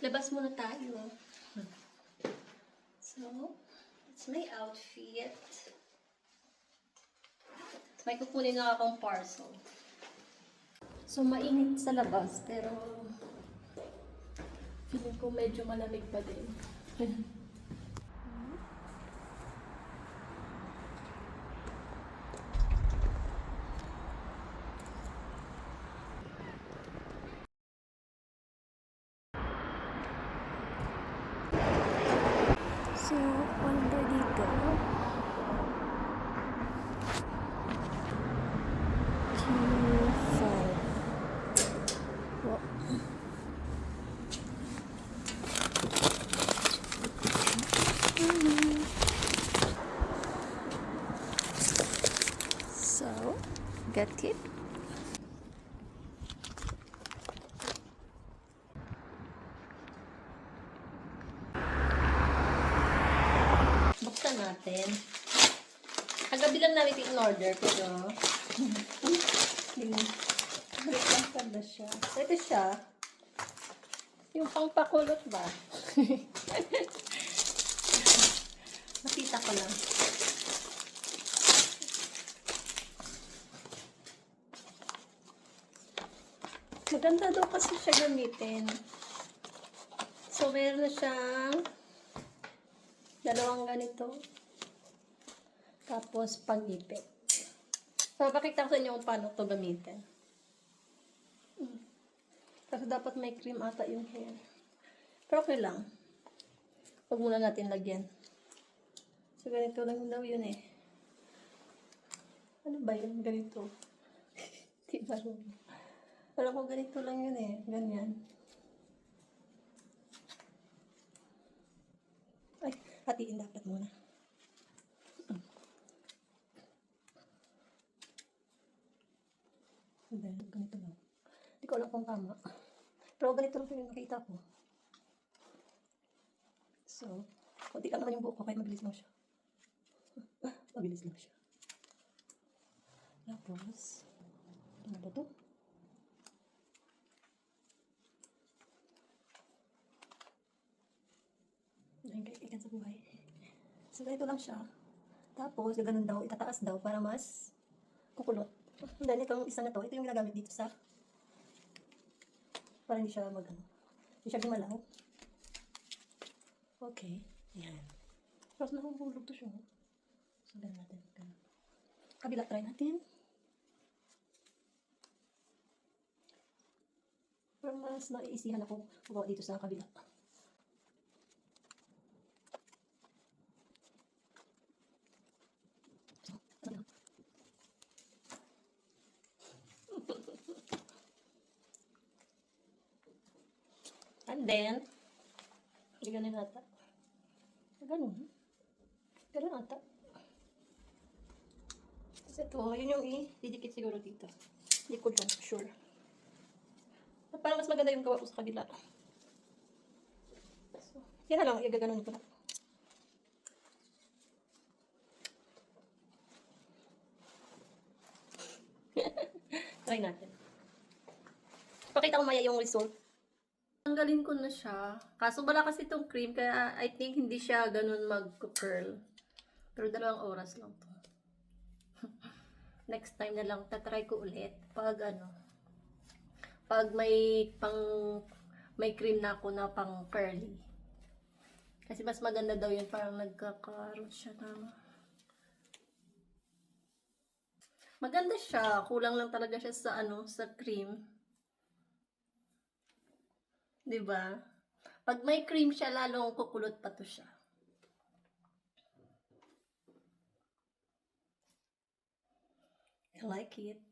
Labas muna tayo. So, it's my outfit. May kukunin na akong parcel. So, mainit sa labas, pero feeling ko medyo malamig pa din. So, under dito. Q5. Wow. So, got it. Buksan natin. Kagabi lang namin in-order, pero requested na siya. So, ito siya. Yung pangpakulot ba? Nakita ko lang. Maganda daw kasi siya gamitin. So, meron na siyang dalawang ganito. Tapos, pag-ipit. So, pakita ko sa inyo kung paano ito gamitin. Kasi dapat may cream ata yung hair. Pero okay lang. Huwag muna natin lagyan. So, ganito lang daw yun eh. Ano ba yun? Ganito. Diba? Alam ko ganito lang yun eh. Ganyan. Ay, hatiin dapat muna. Ganito lang. Hindi ko alam kung tama. Pero ganito lang yung nakita ko. So, kunti lang naman yung buhok ko kaya mabilis lang siya. Mabilis lang siya. Tapos, ano ba ito? Ayun kayo, ikan sa buhay. So, ganito lang siya. Tapos, ganun daw, itataas daw para mas kukulot. Then, itong isa na to, ito yung ginagamit dito sa para hindi siya hindi siya gumalaw. Okay. Ayan. Tapos, nahuhulog to siya. So, ganun natin. Kabila, try natin. Pero mas naiisihan ako magawa dito sa kabila. And then, ganun ata. Ganun. Ganun ata. Kasi ito, yun yung i-didikit siguro dito. Hindi ko lang sure. At parang mas maganda yung gawa ko sa kabila. So, yan na lang, igaganon ko na. Try natin. Pakita ko maya yung result. Tanggalin ko na siya. Kaso wala kasi itong cream, kaya I think hindi siya ganun mag-curl. Pero 2 oras lang to. Next time na lang, tatry ko ulit. Pag may cream na ako na pang curly. Kasi mas maganda daw yun, parang nagkakaroon siya ng... Maganda siya, kulang lang talaga siya sa sa cream. 'Di ba? Pag may cream siya, lalong kukulot pa to siya. I like it.